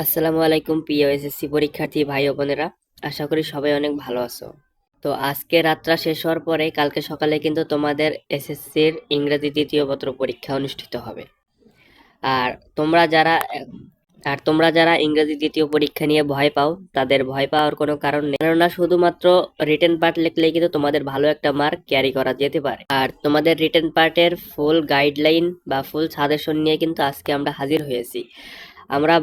আসসালামু আলাইকুম প্রিয় এসএসসি পরীক্ষার্থী ভাই ও বোনেরা, আশা করি সবাই অনেক ভালো আছো। তো আজকে রাতটা শেষ হওয়ার পরে কালকে সকালে কিন্তু তোমাদের এসএসসির ইংরেজি দ্বিতীয় পত্র পরীক্ষা অনুষ্ঠিত হবে। আর তোমরা যারা তোমরা যারা ইংরেজি দ্বিতীয় পরীক্ষা নিয়ে ভয় পাও, তাদের ভয় পাওয়ার কোনো কারণ নেই, কেননা শুধুমাত্র রিটেন পার্ট লিখলেই কিন্তু তোমাদের ভালো একটা মার্ক ক্যারি করা যেতে পারে। আর তোমাদের রিটেন পার্টের ফুল গাইডলাইন বা ফুল সাজেশন নিয়ে কিন্তু আজকে আমরা হাজির হয়েছি। আমরা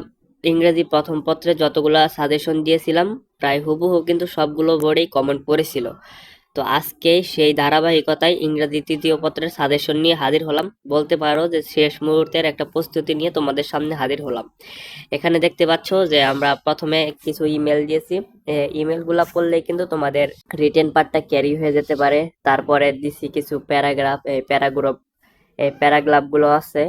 ইংরেজি প্রথম পত্রে যতগুলো সাজেশন দিয়েছিলাম প্রায় হুবহু কিন্তু সবগুলো বোর্ডেই কমন পড়েছিল। তো আজকে সেই ধারাবাহিকতায় ইংরেজি তৃতীয় পত্রের সাজেশন নিয়ে হাজির হলাম, বলতে পারো যে শেষ মুহূর্তের একটা প্রস্তুতি নিয়ে তোমাদের সামনে হাজির হলাম। এখানে দেখতে পাচ্ছ যে আমরা প্রথমে কিছু ইমেল দিয়েছি। ইমেলগুলো পড়লেই কিন্তু তোমাদের রিটেন পার্টটা ক্যারি হয়ে যেতে পারে। তারপরে দিছি কিছু প্যারাগ্রাফ, প্যারাগ্রাফগুলো আছে।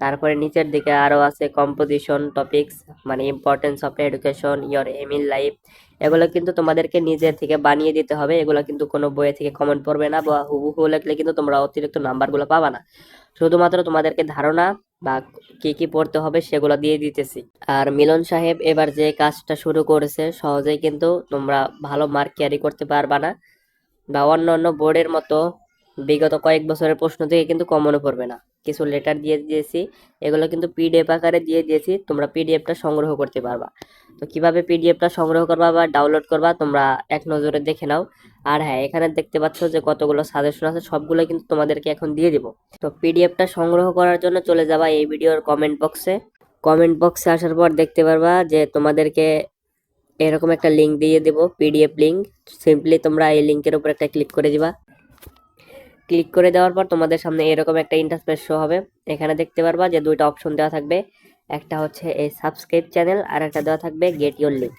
তারপরে নিচের দিকে আরো আছে কম্পোজিশন টপিকস, মানে importance of education, your aim in life. এগুলো কিন্তু তোমাদেরকে নিজের থেকে বানিয়ে দিতে হবে, এগুলো কিন্তু কোনো বইয়ে থেকে কমেন্ট পড়বে না বা হুবহু লিখলে কিন্তু তোমরা অতিরিক্ত নাম্বারগুলো পাবা না। শুধুমাত্র তোমাদেরকে ধারণা বা কি কি পড়তে হবে সেগুলো দিয়ে দিতেছি। আর মিলন সাহেব এবার যে কাজটা শুরু করেছে, সহজেই কিন্তু তোমরা ভালো মার্ক ক্যারি করতে পারবা না, বা অন্যান্য বোর্ডের মতো বিগত কয়েক বছরের প্রশ্ন থেকে কিন্তু কমনও পড়বে না। কিছু লেটার দিয়ে দিয়েছি, এগুলো কিন্তু পিডিএফ আকারে দিয়ে দিয়েছি, তোমরা পিডিএফটা সংগ্রহ করতে পারবা। তো কিভাবে পিডিএফটা সংগ্রহ করবা বা ডাউনলোড করবা তোমরা এক নজরে দেখে নাও। আর হ্যাঁ, এখানে দেখতে পাচ্ছ যে কতগুলো সাজেশন আছে, সবগুলো কিন্তু তোমাদেরকে এখন দিয়ে দিব। তো পিডিএফটা সংগ্রহ করার জন্য চলে যাবা এই ভিডিওর কমেন্ট বক্সে। কমেন্ট বক্সে আসার পর দেখতে পারবা যে তোমাদেরকে এরকম একটা লিঙ্ক দিয়ে দেব, পিডিএফ লিঙ্ক। সিম্পলি তোমরা এই লিঙ্কের উপর একটা ক্লিক করে দিবা। ক্লিক করে দেওয়ার পর তোমাদের সামনে এরকম একটা ইন্টারফেস শো হবে। এখানে দেখতে পারবা যে দুইটা অপশন দেওয়া থাকবে, একটা হচ্ছে এই সাবস্ক্রাইব চ্যানেল আর একটা দেওয়া থাকবে গেট ইওর লিঙ্ক।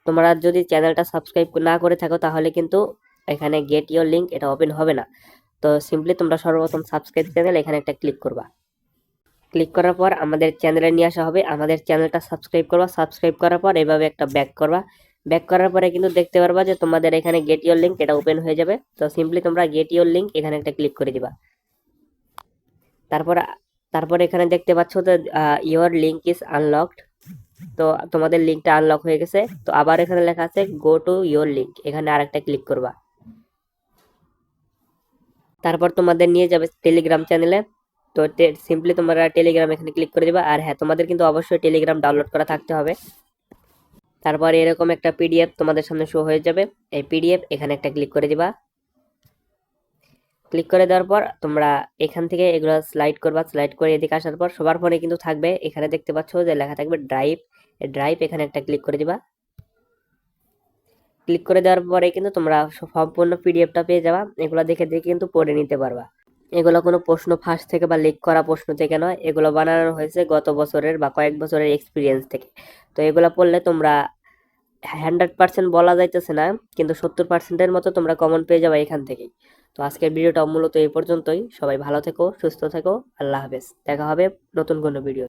তোমরা যদি চ্যানেলটা সাবস্ক্রাইব না করে থাকো তাহলে কিন্তু এখানে গেট ইওর লিঙ্ক এটা ওপেন হবে না। তো সিম্পলি তোমরা সর্বপ্রথম সাবস্ক্রাইব চ্যানেল এখানে একটা ক্লিক করবা। ক্লিক করার পর আমাদের চ্যানেলে নিয়ে আসা হবে, আমাদের চ্যানেলটা সাবস্ক্রাইব করবা। সাবস্ক্রাইব করার পর এভাবে একটা ব্যাক করবা। ব্যাক করার পরে কিন্তু দেখতে পারবা যে তোমাদের এখানে গেট ইওর লিঙ্ক এটা ওপেন হয়ে যাবে। তো সিম্পলি তোমরা গেট ইওর লিঙ্ক এখানে একটা ক্লিক করে দিবা। তারপর তারপর এখানে দেখতে পাচ্ছ যে ইওর লিঙ্ক ইজ আনলকড। তো তোমাদের লিঙ্কটা আনলক হয়ে গেছে। তো আবার এখানে লেখা আছে গো টু ইওর লিঙ্ক, এখানে আরেকটা ক্লিক করবা। তারপর তোমাদের নিয়ে যাবে টেলিগ্রাম চ্যানেলে। তো সিম্পলি তোমরা টেলিগ্রাম এখানে ক্লিক করে দিবা। আর হ্যাঁ, তোমাদের কিন্তু অবশ্যই টেলিগ্রাম ডাউনলোড করা থাকতে হবে। তারপর এরকম একটা পিডিএফ তোমাদের সামনে শো হয়ে যাবে, এই পিডিএফ এখানে একটা ক্লিক করে দিবা। ক্লিক করে দেওয়ার পর তোমরা এখান থেকে এগুলো স্লাইড করবা। স্লাইড করে এদিকে আসার পর সবার ফোনে কিন্তু থাকবে, এখানে দেখতে পাচ্ছ যে লেখা থাকবে ড্রাইভ। এই ড্রাইভ এখানে একটা ক্লিক করে দিবা। ক্লিক করে দেওয়ার পরে কিন্তু তোমরা সম্পূর্ণ পিডিএফটা পেয়ে যাবা। এগুলো দেখে দেখে কিন্তু পড়ে নিতে পারবা। এগুলো কোনো প্রশ্ন ফাঁস থেকে বা লিক করা প্রশ্ন থেকে নয়, এগুলো বানানো হয়েছে গত বছরের বা কয়েক বছরের এক্সপিরিয়েন্স থেকে। তো এগুলো পড়লে তোমরা 100% বলা যাইতেছে না, কিন্তু 70%-এর মতো তোমরা কমন পেয়ে যাবে এখান থেকেই। তো আজকের ভিডিওটা মূলত এই পর্যন্তই। সবাই ভালো থেকো, সুস্থ থেকো, আল্লাহ হাফেজ। দেখা হবে নতুন কোনো ভিডিও।